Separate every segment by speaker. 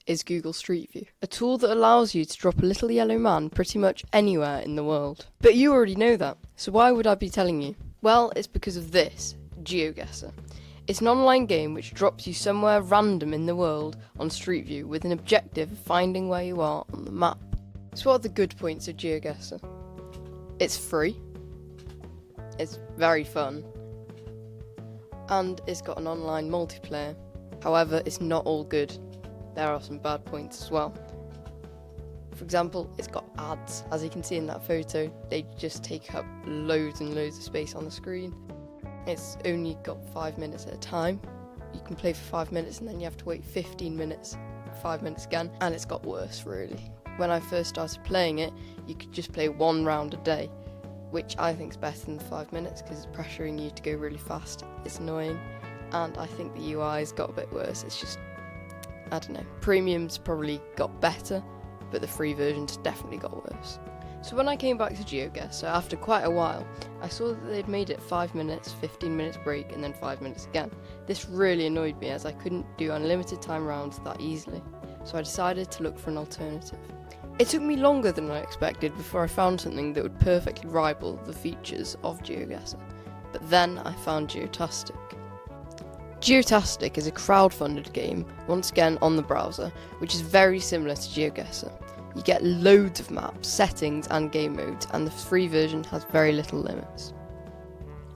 Speaker 1: is Google Street View, a tool that allows you to drop a little yellow man pretty much anywhere in the world. But you already know that, so why would I be telling you? Well, it's because of this, Geoguessr. It's an online game which drops you somewhere random in the world on Street View with an objective of finding where you are on the map. So what are the good points of Geoguessr? It's free, it's very fun, and it's got an online multiplayer. However, it's not all good. There are some bad points as well. For example, it's got ads. As you can see in that photo, they just take up loads and loads of space on the screen. It's only got 5 minutes at a time. You can play for 5 minutes and then you have to wait 15 minutes, 5 minutes again, and it's got worse really. When I first started playing it, you could just play 1 round a day, which I think is better than 5 minutes because it's pressuring you to go really fast. It's annoying, and I think the UI's got a bit worse. It's just, I don't know. Premium's probably got better, but the free version's definitely got worse. So when I came back to Geoguessr, after quite a while, I saw that they'd made it 5 minutes, 15 minutes break, and then 5 minutes again. This really annoyed me as I couldn't do unlimited time rounds that easily, so I decided to look for an alternative. It took me longer than I expected before I found something that would perfectly rival the features of Geoguessr, but then I found Geotastic. Geotastic is a crowd-funded game, once again on the browser, which is very similar to Geoguessr. You get loads of maps, settings and game modes, and the free version has very little limits.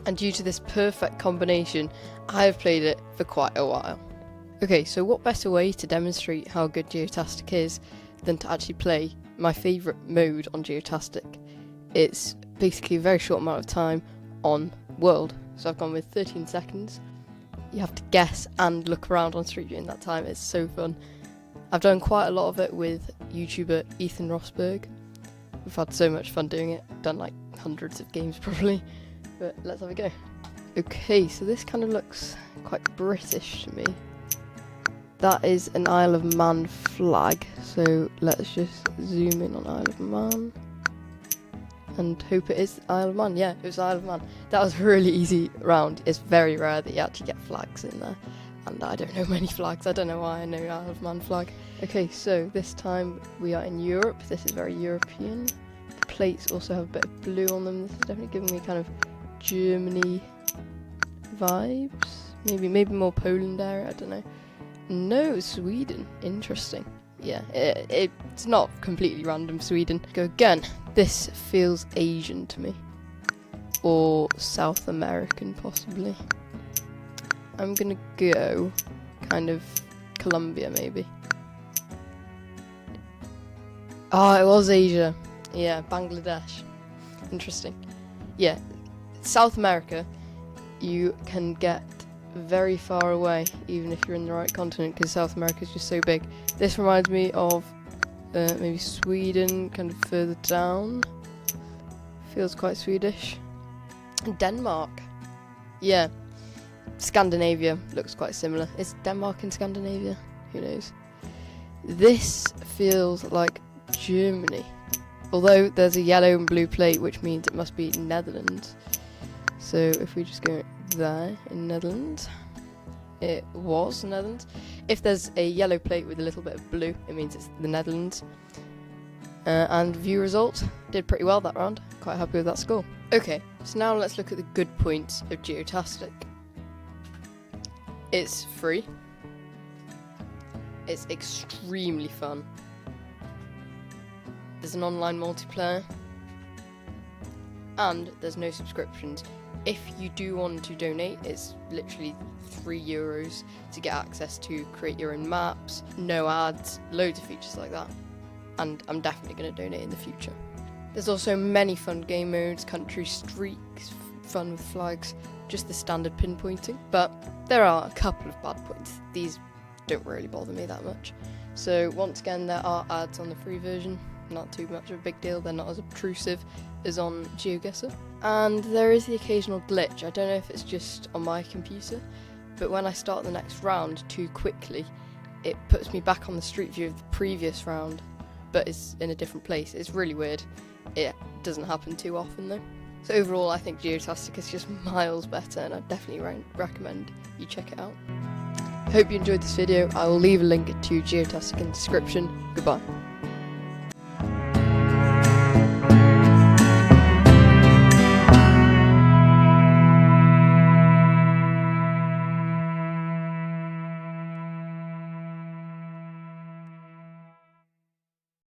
Speaker 1: And due to this perfect combination, I have played it for quite a while. Okay, so what better way to demonstrate how good Geotastic is than to actually play my favourite mode on Geotastic? It's basically a very short amount of time on world. So I've gone with 13 seconds. You have to guess and look around on Street View in that time. It's so fun. I've done quite a lot of it with YouTuber Ethan Rosberg. We've had so much fun doing it. Done like hundreds of games probably, but let's have a go. Okay, so this kind of looks quite British to me. That is an Isle of Man flag, so let's just zoom in on Isle of Man and hope it is Isle of Man. Yeah, it was Isle of Man. That was a really easy round. It's very rare that you actually get flags in there, and I don't know many flags. I don't know why I know Isle of Man flag. Okay, so this time we are in Europe. This is very European. The plates also have a bit of blue on them. This is definitely giving me kind of Germany vibes. Maybe more Poland area, I don't know. No, Sweden. Interesting. Yeah, it's not completely random, Sweden. Go again. This feels Asian to me. Or South American, possibly. I'm gonna go kind of Colombia, maybe. Oh, it was Asia. Yeah, Bangladesh. Interesting. Yeah, South America, you can get very far away, even if you're in the right continent, because South America is just so big. This reminds me of maybe Sweden, kind of further down. Feels quite Swedish. Denmark. Yeah. Scandinavia looks quite similar. Is Denmark in Scandinavia? Who knows? This feels like Germany. Although there's a yellow and blue plate, which means it must be Netherlands. So if we just go there in Netherlands, it was Netherlands. If there's a yellow plate with a little bit of blue, it means it's the Netherlands. And view results, did pretty well that round. Quite happy with that score. Okay, so now let's look at the good points of Geotastic. It's free. It's extremely fun. There's an online multiplayer. And there's no subscriptions. If you do want to donate, it's literally €3 to get access to create your own maps, no ads, loads of features like that. And I'm definitely going to donate in the future. There's also many fun game modes, country streaks, fun with flags, just the standard pinpointing. But there are a couple of bad points. These don't really bother me that much. So once again, there are ads on the free version. Not too much of a big deal. They're not as obtrusive as on Geoguessr. And there is the occasional glitch. I don't know if it's just on my computer, but when I start the next round too quickly, it puts me back on the street view of the previous round, but it's in a different place. It's really weird. It doesn't happen too often though. So overall, I think Geotastic is just miles better, and I definitely recommend you check it out. Hope you enjoyed this video. I will leave a link to Geotastic in the description. Goodbye.